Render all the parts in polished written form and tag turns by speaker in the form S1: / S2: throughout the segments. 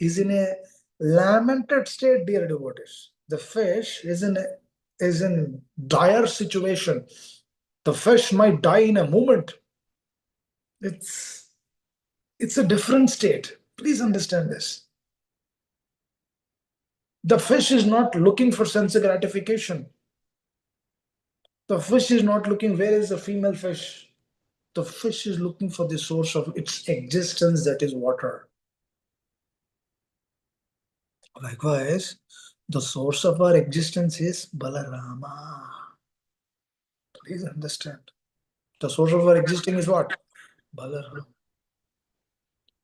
S1: is in a lamented state, dear devotees. The fish is in dire situation. The fish might die in a moment. It's it's a different state. Please understand this. The fish is not looking for sense gratification. The fish is not looking where is the female fish. The fish is looking for the source of its existence, that is water. Likewise, the source of our existence is Balarama. Please understand. The source of our existing is what? Balarama.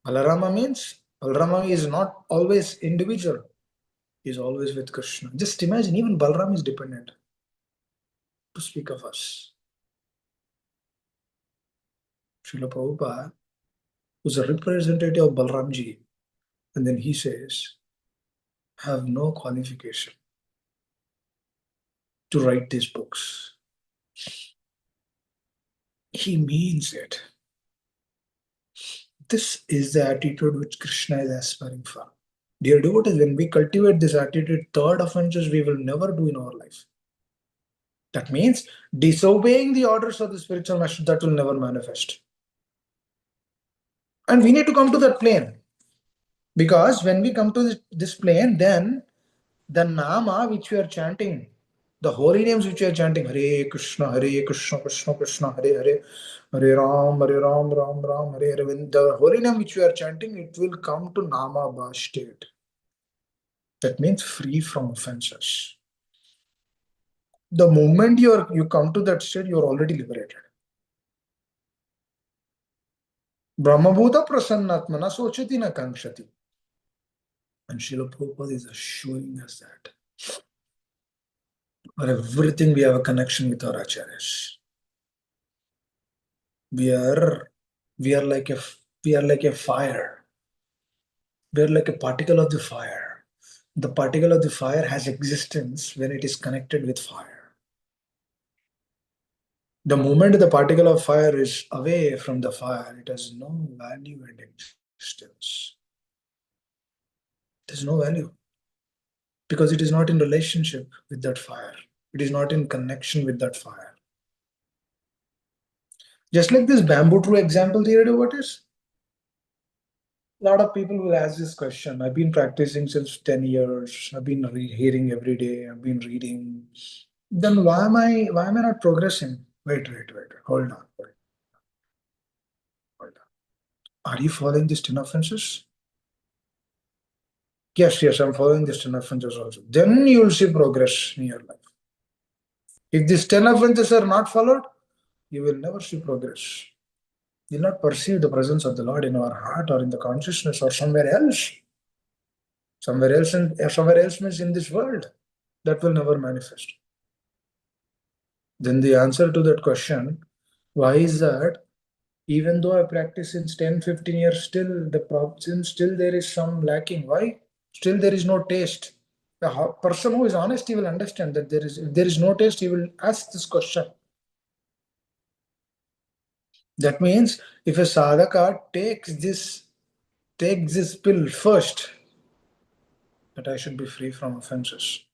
S1: Balarama means Balarama is not always individual. He is always with Krishna. Just imagine, even Balaram is dependent. To speak of us. Srila Prabhupada was a representative of Balramji. And then he says, have no qualification to write these books. He means it. This is the attitude which Krishna is aspiring for. Dear devotees, when we cultivate this attitude, third offenses we will never do in our life. That means disobeying the orders of the spiritual master, that will never manifest. And we need to come to that plane. Because when we come to this plane, then the nama which we are chanting, the holy names which we are chanting, Hare Krishna, Krishna Krishna, Hare Hare, Hare Ram, Ram Ram, Hare Hare. When the holy name which we are chanting, it will come to nama bha state. That means free from offenses. The moment you come to that state, you are already liberated. Brahmabhuta prasannatmana sochati na kankshati. And Srila Prabhupada is showing us that. For everything we have a connection with our acharyas. We are like a fire. We are like a particle of the fire. The particle of the fire has existence when it is connected with fire. The moment the particle of fire is away from the fire, it has no value and existence. There's no value. Because it is not in relationship with that fire. It is not in connection with that fire. Just like this bamboo tree example, dear devotees. A lot of people will ask this question. I've been practicing since 10 years. I've been hearing every day. I've been reading. Then why am I not progressing? Wait. Hold on. Are you following these 10 offenses? Yes, I'm following these 10 offenses also. Then you will see progress in your life. If these 10 offenses are not followed, you will never see progress. You will not perceive the presence of the Lord in our heart or in the consciousness or somewhere else. Somewhere else means in this world. That will never manifest. Then the answer to that question, why is that? Even though I practice since 10, 15 years, still there is some lacking. Why? Still there is no taste. The person who is honest, he will understand that if there is no taste, he will ask this question. That means if a sadhaka takes this pill first, that I should be free from offenses.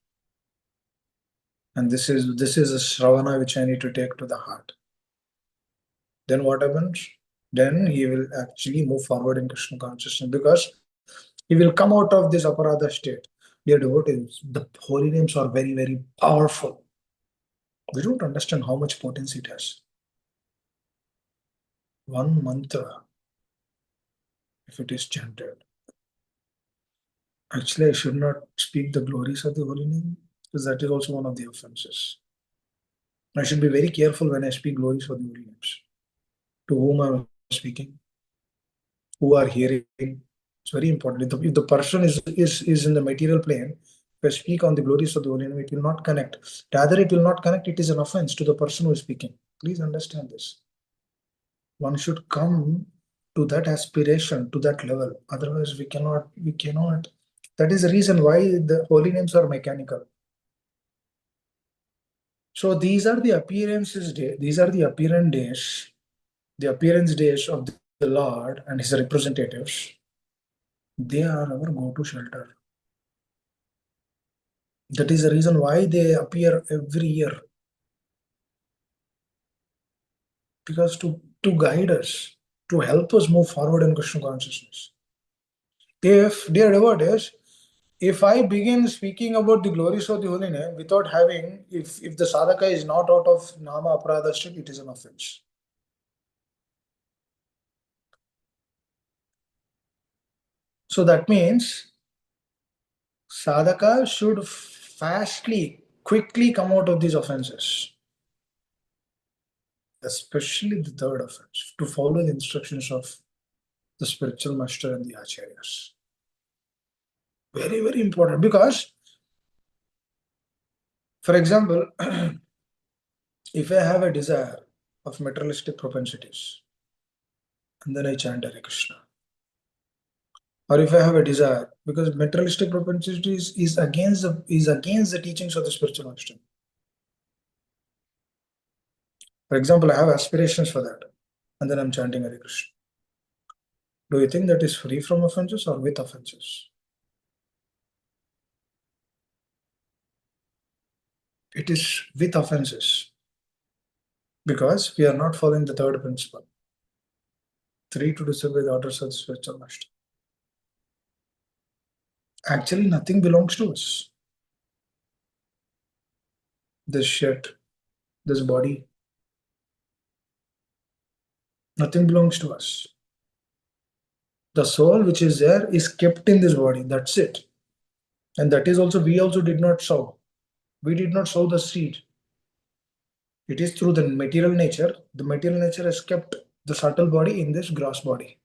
S1: And this is a Shravana which I need to take to the heart. Then what happens? Then he will actually move forward in Krishna consciousness because he will come out of this aparadha state. Dear devotees, the holy names are very, very powerful. We don't understand how much potency it has. One mantra, if it is chanted. Actually, I should not speak the glories of the holy name because that is also one of the offenses. I should be very careful when I speak glories for the holy names. To whom I am speaking, who are hearing. It's very important. If the person is in the material plane, if I speak on the glories of the holy name, it will not connect. Rather, it will not connect. It is an offense to the person who is speaking. Please understand this. One should come to that aspiration, to that level. Otherwise, we cannot. That is the reason why the holy names are mechanical. So these are the appearances days. These are the appearance days, the appearance days of the Lord and his representatives. They are our go-to shelter. That is the reason why they appear every year. Because to guide us, to help us move forward in Krishna consciousness. If, dear devotees, if I begin speaking about the glories of the holy name without having, if the sadhaka is not out of nama aparadha state, it is an offense. So that means sadhaka should fastly, quickly come out of these offenses, especially the third offense, to follow the instructions of the spiritual master and the acharyas. Very, very important because, for example, if I have a desire of materialistic propensities, and then I chant Hare Krishna, or if I have a desire, because materialistic propensities is against the teachings of the spiritual master. For example, I have aspirations for that, and then I'm chanting Hare Krishna. Do you think that is free from offenses or with offenses? It is with offenses because we are not following the third principle. 3, to disobey the orders of the spiritual master. Actually, nothing belongs to us. This shirt, this body, nothing belongs to us. The soul which is there is kept in this body. That's it. And that is also, we also did not sow. We did not sow the seed. It is through the material nature. The material nature has kept the subtle body in this gross body.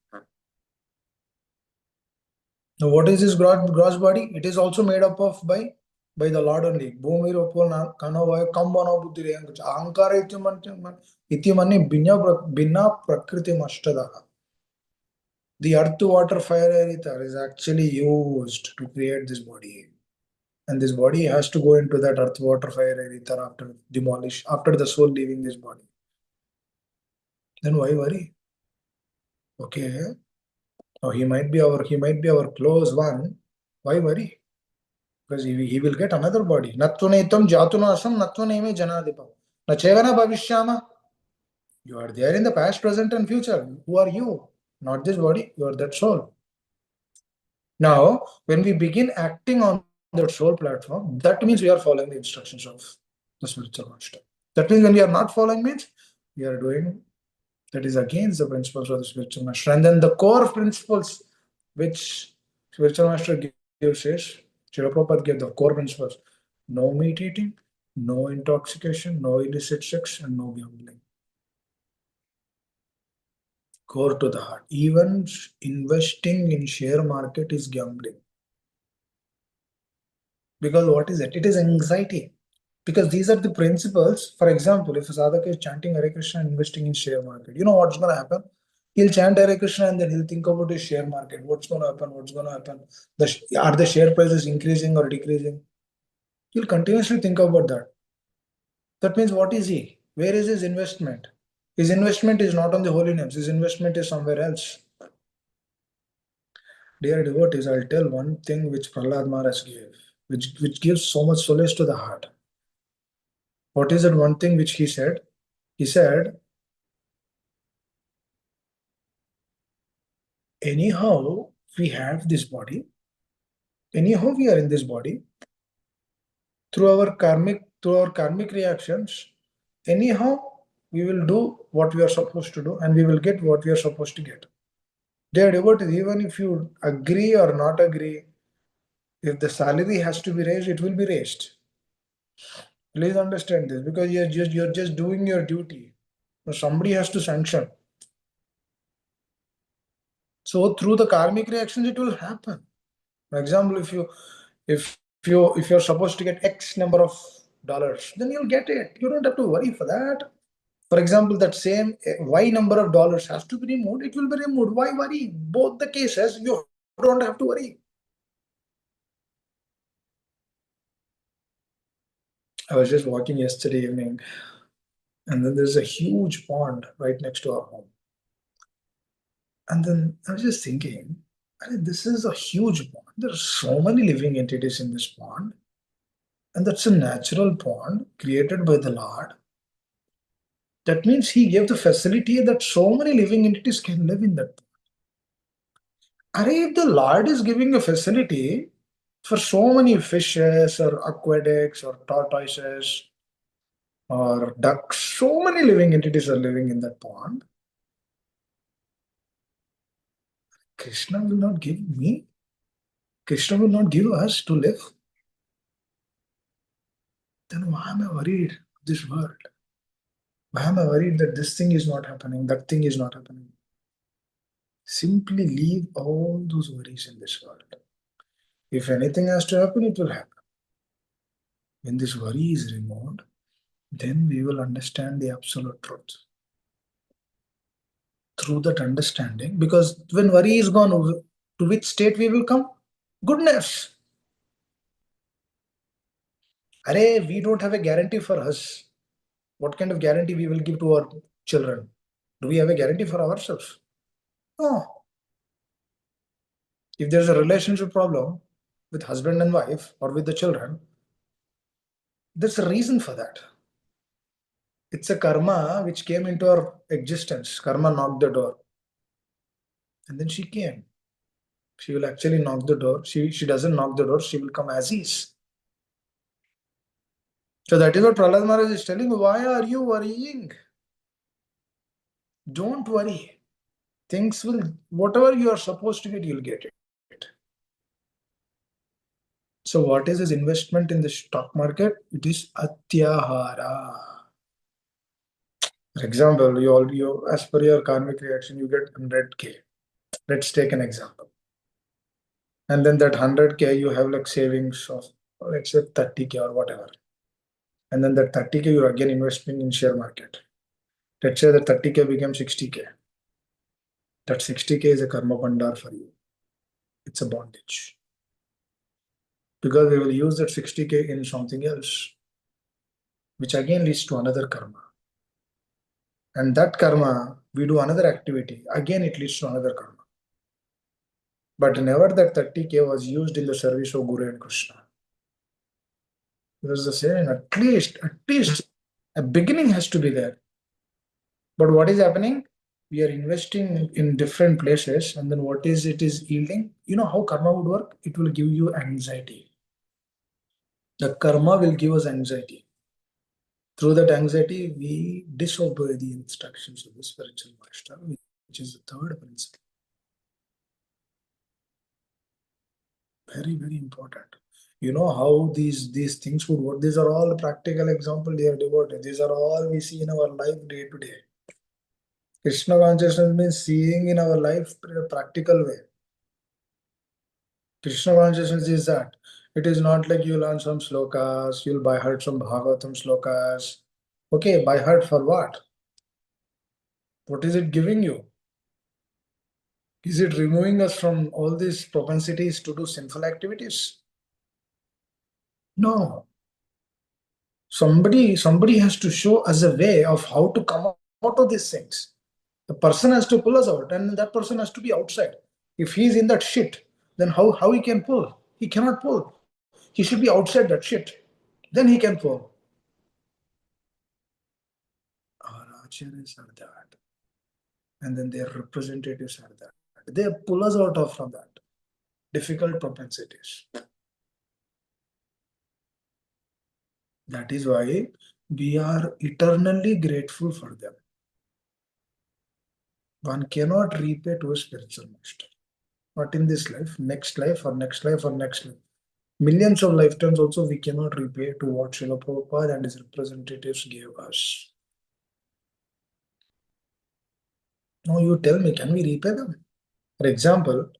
S1: Now, what is this gross body? It is also made up of by the Lord only. Bhumir upon kanavaya kambana buddhire ahankara itimani binna prakriti mashtadaha. The earth, water, fire, air, ether is actually used to create this body. And this body has to go into that earth, water, fire, air, ether after the soul leaving this body. Then why worry? Okay. Now he might be our close one. Why worry? Because he will get another body. Nattunetam jatunasam nattuneme janadipam. Nachevana bhavishyama. You are there in the past, present, and future. Who are you? Not this body, you are that soul. Now, when we begin acting on that soul platform, that means we are following the instructions of the spiritual master. That means when we are not following means we are doing that is against the principles of the spiritual master. And then the core principles which spiritual master gives is, Srila Prabhupada gave the core principles: no meat eating, no intoxication, no illicit sex, and no gambling. Core to the heart. Even investing in share market is gambling. Because what is it? It is anxiety. Because these are the principles. For example, if a sadhaka is chanting Hare Krishna and investing in share market, you know what's going to happen? He'll chant Hare Krishna and then he'll think about his share market. What's going to happen? What's going to happen? Are the share prices increasing or decreasing? He'll continuously think about that. That means what is he? Where is his investment? His investment is not on the holy names. His investment is somewhere else. Dear devotees, I'll tell one thing which Prahlad Maharaj gave, which gives so much solace to the heart. What is that one thing which he said? He said, anyhow, we have this body, anyhow, we are in this body, through our karmic reactions, anyhow, we will do what we are supposed to do and we will get what we are supposed to get. Dear devotees, even if you agree or not agree, if the salary has to be raised, it will be raised. Please understand this, because you're just doing your duty. Somebody has to sanction. So through the karmic reactions, it will happen. For example, if you're supposed to get X number of dollars, then you'll get it. You don't have to worry for that. For example, that same Y number of dollars has to be removed, it will be removed. Why worry? Both the cases, you don't have to worry. I was just walking yesterday evening, and then there's a huge pond right next to our home. And then I was just thinking, And this is a huge pond. There are so many living entities in this pond. And that's a natural pond created by the Lord. That means He gave the facility that so many living entities can live in that pond. If the Lord is giving a facility for so many fishes or aquatics or tortoises or ducks, so many living entities are living in that pond. Krishna will not give me, Krishna will not give us to live. Then why am I worried of this world? Why am I worried that this thing is not happening, that thing is not happening? Simply leave all those worries in this world. If anything has to happen, it will happen. When this worry is removed, then we will understand the absolute truth. Through that understanding, because when worry is gone, to which state we will come? Goodness. We don't have a guarantee for us. What kind of guarantee we will give to our children? Do we have a guarantee for ourselves? No. If there's a relationship problem with husband and wife or with the children, there's a reason for that. It's a karma which came into our existence. Karma knocked the door. And then she came. She will actually knock the door. She doesn't knock the door, she will come as is. So that is what Prahlad Maharaj is telling. Why are you worrying? Don't worry. Things will, whatever you are supposed to get, you'll get it. So what is his investment in the stock market? It is atyahara. For example, you as per your karmic reaction, you get 100K. Let's take an example. And then that 100K, you have like savings of, let's say 30K or whatever. And then that 30K, you're again investing in share market. Let's say that 30K became 60K. That 60K is a karma bandar for you. It's a bondage. Because we will use that 60K in something else, which again leads to another karma. And that karma, we do another activity, again it leads to another karma. But never that 30K was used in the service of Guru and Krishna. There's the saying, at least a beginning has to be there. But what is happening? We are investing in different places, and then what is it is yielding? You know how karma would work? It will give you anxiety. The karma will give us anxiety. Through that anxiety, we disobey the instructions of the spiritual master, which is the third principle. Very, very important. You know how these things would work. These are all practical examples, dear devotee. These are all we see in our life day to day. Krishna consciousness means seeing in our life in a practical way. Krishna consciousness is that. It is not like you learn some slokas, you'll by heart some Bhagavatam slokas. Okay, by heart for what? What is it giving you? Is it removing us from all these propensities to do sinful activities? No. Somebody has to show us a way of how to come out of these things. The person has to pull us out, and that person has to be outside. If he's in that shit, then how he can pull? He cannot pull. He should be outside that shit. Then he can pull. Our acharyas are that. And then their representatives are that. They pull us out of from that difficult propensities. That is why we are eternally grateful for them. One cannot repay to a spiritual master. Not in this life, next life or next life or next life. Millions of lifetimes also we cannot repay to what Srila Prabhupada and his representatives gave us. Now you tell me, can we repay them? For example,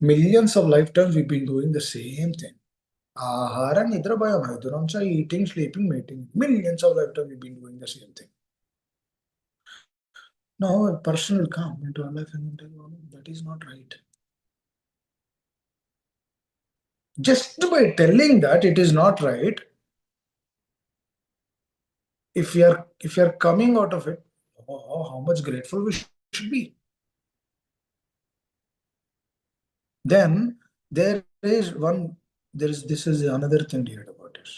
S1: millions of lifetimes we've been doing the same thing. Ahara, nidra, bhaya, maituramcha, eating, sleeping, mating. Millions of lifetimes we've been doing the same thing. Now a person will come into our life and tell, oh, that is not right. Just by telling that it is not right, if we are coming out of it, how much grateful we should be. Then there is one, this is another thing to hear about it.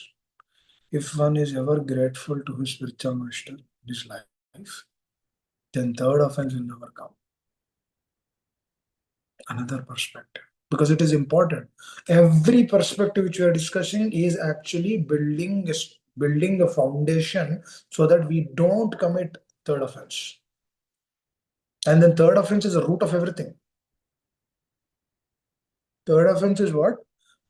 S1: If one is ever grateful to his spiritual master in his life, then third offense will never come. Another perspective. Because it is important. Every perspective which we are discussing is actually building a foundation so that we don't commit third offense. And then third offense is the root of everything. Third offense is what?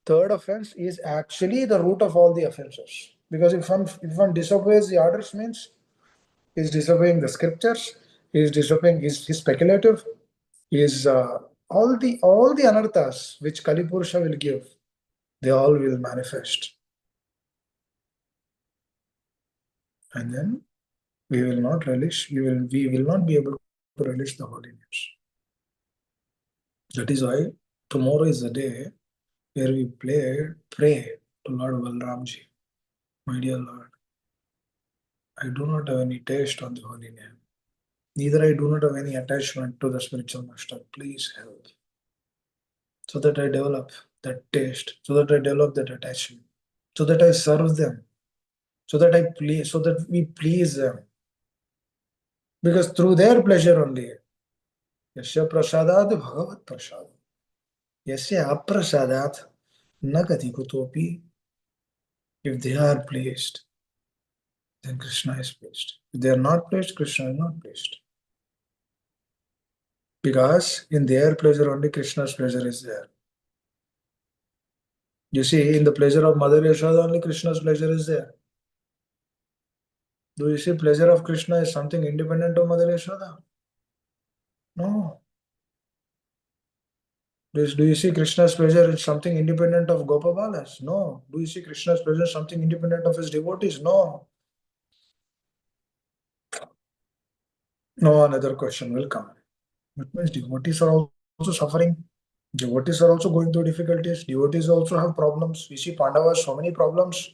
S1: Third offense is actually the root of all the offenses. Because if one disobeys the orders, means he's disobeying the scriptures, he's disobeying, he's speculative, is all the anarthas which Kali Purusha will give, they all will manifest. And then we will not relish, we will not be able to relish the holy names. That is why tomorrow is the day where we pray to Lord Balramji. My dear Lord, I do not have any taste on the holy name. Neither I do not have any attachment to the spiritual master. Please help. So that I develop that taste, so that I develop that attachment, so that I serve them, so that I please, so that we please them. Because through their pleasure only, Yasya prasadat bhagavat prasad. Yasya aprasadat nagati kutopi. If they are pleased, then Krishna is pleased. If they are not pleased, Krishna is not pleased. Because in their pleasure only Krishna's pleasure is there. You see, in the pleasure of Mother Yashoda only Krishna's pleasure is there. Do you see pleasure of Krishna is something independent of Mother Yashoda? No. Do you see Krishna's pleasure is something independent of Gopabalas? No. Do you see Krishna's pleasure something independent of his devotees? No. No, another question will come. That means devotees are also suffering. Devotees are also going through difficulties. Devotees also have problems. We see Pandavas, so many problems.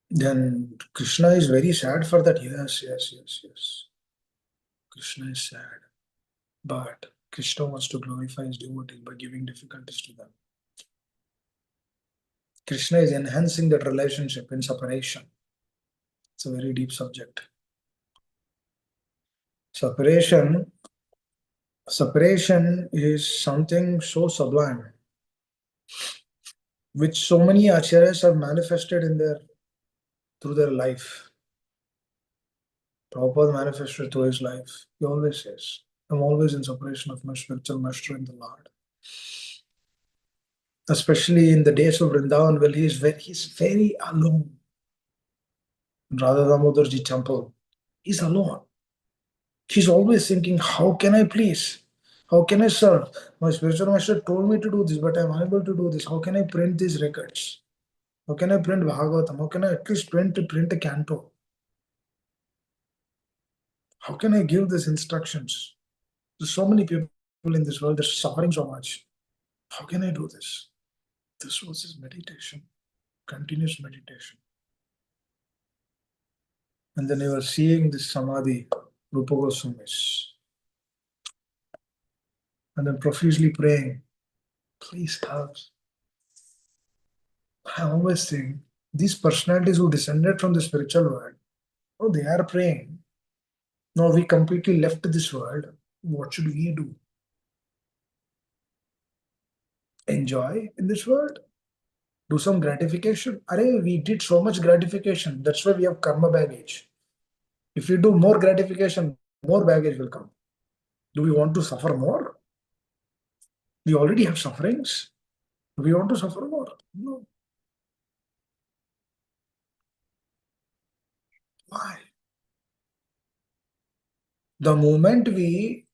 S1: Then Krishna is very sad for that. Yes, yes, yes, yes. Krishna is sad. But Krishna wants to glorify his devotees by giving difficulties to them. Krishna is enhancing that relationship in separation. It's a very deep subject. Separation is something so sublime, which so many acharyas have manifested through their life. Prabhupada manifested through his life. He always says, I'm always in separation of my spiritual master in the Lord. Especially in the days of Vrindavan, well, he's very alone. Radha Damodarji temple, he's alone. He's always thinking, how can I please? How can I serve? My spiritual master told me to do this, but I'm unable to do this. How can I print these records? How can I print Bhagavatam? How can I at least print a canto? How can I give these instructions? There's so many people in this world, they're suffering so much. How can I do this? This was his meditation, continuous meditation. And then he was seeing this Samadhi, Rupa Goswami's, and then profusely praying, please help. I always think these personalities who descended from the spiritual world, oh, they are praying. Now we completely left this world. What should we do? Enjoy in this world? Do some gratification? Array, we did so much gratification. That's why we have karma baggage. If we do more gratification, more baggage will come. Do we want to suffer more? We already have sufferings. Do we want to suffer more? No. Why? The moment we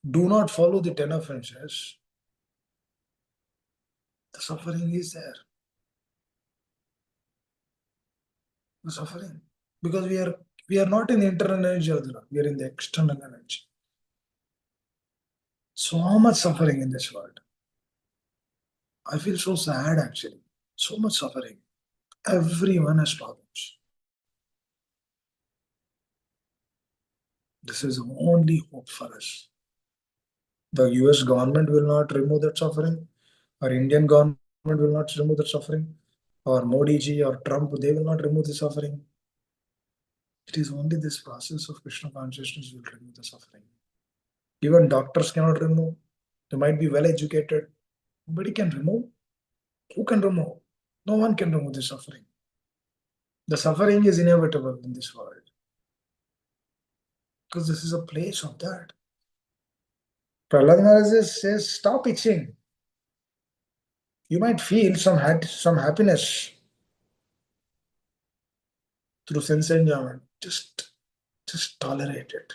S1: do not follow the 10 offenses, the suffering is there. The suffering. Because we are not in the internal energy of the Lord, we are in the external energy. So much suffering in this world. I feel so sad actually. So much suffering. Everyone has problems. This is the only hope for us. The US government will not remove that suffering. Our Indian government will not remove that suffering. Or Modi ji or Trump, they will not remove the suffering. It is only this process of Krishna consciousness will remove the suffering. Even doctors cannot remove. They might be well educated. Nobody can remove. Who can remove? No one can remove the suffering. The suffering is inevitable in this world. Because this is a place of that. Prahlad Maharaj says, stop itching. You might feel some happiness through sense enjoyment. Just tolerate it.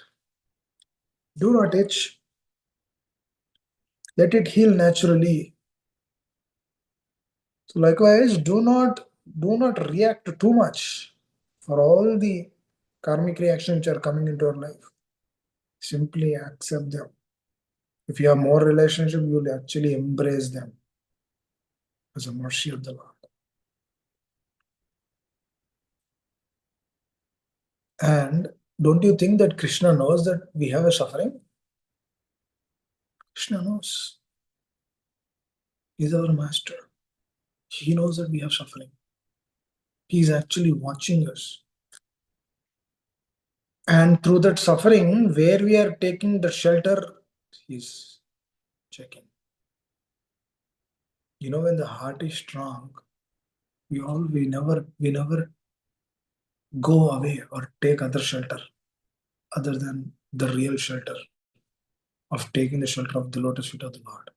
S1: Do not itch. Let it heal naturally. So likewise, do not react too much for all the karmic reactions which are coming into our life. Simply accept them. If you have more relationship, you will actually embrace them as a mercy of the Lord. And don't you think that Krishna knows that we have a suffering? Krishna knows. He's our master. He knows that we have suffering. He's actually watching us. And through that suffering, where we are taking the shelter, he's checking. When the heart is strong, we never go away or take other shelter other than the real shelter of taking the shelter of the lotus feet of the Lord.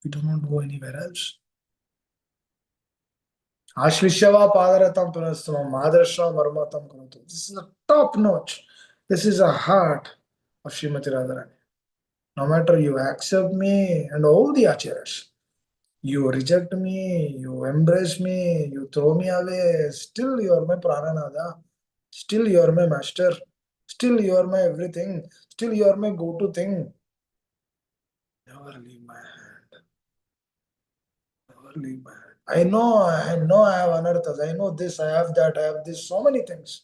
S1: We do not go anywhere else. Ashlishava padaratam punastamam madrasham marmatam kurutu. This is a top notch. This is a heart of Srimati Radharani. No matter you accept me and all the acharyas, you reject me, you embrace me, you throw me away, still you are my prananada, still you are my master, still you are my everything, still you are my go-to thing. Never leave my hand. Never leave my hand. I know I have anarthas, I know this, I have that, I have this, so many things.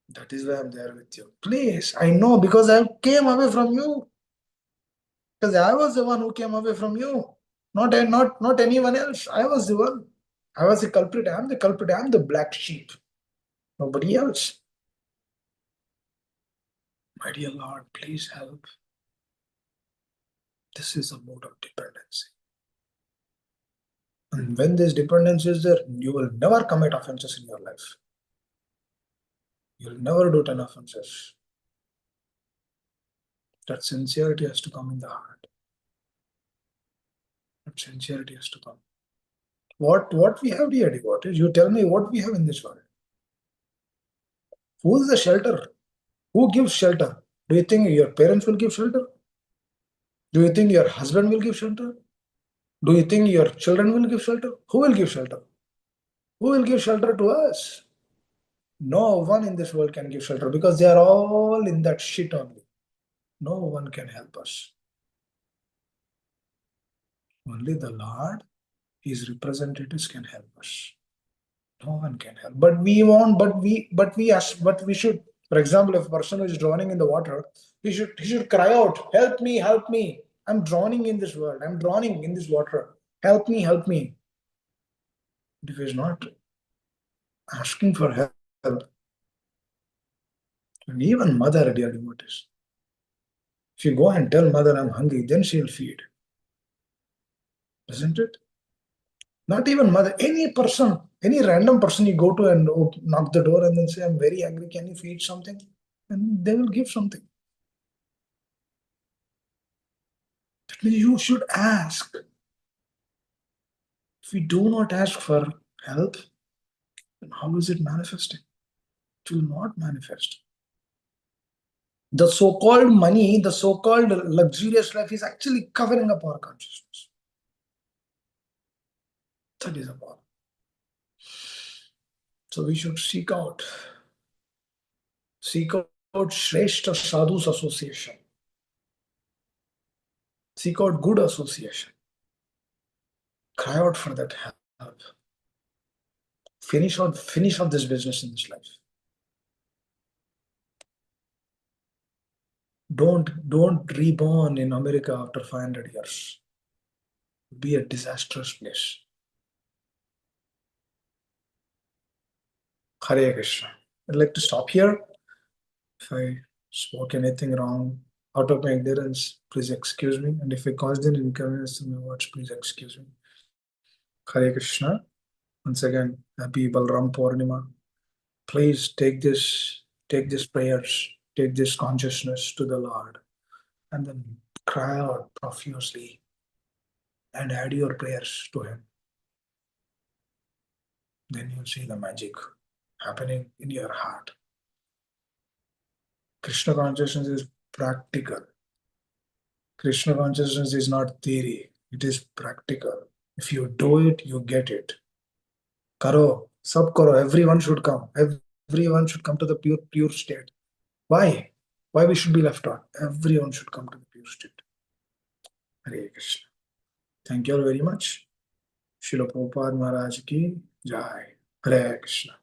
S1: That is why I'm there with you. Please, I know because I came away from you. Because I was the one who came away from you. Not anyone else. I was the one. I was the culprit. I'm the culprit. I'm the black sheep. Nobody else. My dear Lord, please help. This is a mode of dependency. And when this dependence is there, you will never commit offenses in your life. You'll never do 10 offenses. That sincerity has to come in the heart. That sincerity has to come. What we have, dear devotees? You tell me what we have in this world. Who is the shelter? Who gives shelter? Do you think your parents will give shelter? Do you think your husband will give shelter? Do you think your children will give shelter? Who will give shelter? Who will give shelter to us? No one in this world can give shelter because they are all in that shit only. No one can help us. Only the Lord, His representatives can help us. No one can help. But we should. For example, if a person is drowning in the water, he should cry out, "Help me, help me! I'm drowning in this world. I'm drowning in this water. Help me, help me!" But if he is not asking for help, and even mother, dear devotees, if you go and tell mother I'm hungry, then she'll feed, isn't it? Not even mother, any person, any random person you go to and knock the door and then say, I'm very hungry, can you feed something? And they will give something. That means you should ask. If we do not ask for help, then how is it manifesting? It will not manifest. The so-called money, the so-called luxurious life is actually covering up our consciousness. That is a problem. So we should seek out Shrestha Sadhu's association. Seek out good association. Cry out for that help. Finish off this business in this life. Don't reborn in America after 500 years. Be a disastrous place. Hare Krishna. I'd like to stop here. If I spoke anything wrong out of my ignorance, please excuse me. And if I caused an inconvenience in my words, please excuse me. Hare Krishna. Once again, happy Balram Purnima. Please take this prayers, take this consciousness to the Lord, and then cry out profusely and add your prayers to Him. Then you'll see the magic happening in your heart. Krishna consciousness is practical. Krishna consciousness is not theory, it is practical. If you do it, you get it. Karo, sab karo, everyone should come. Everyone should come to the pure state. Why? Why we should be left out? Everyone should come to the pure state. Hare Krishna. Thank you all very much. Srila Prabhupada Maharaj ki Jai. Hare Krishna.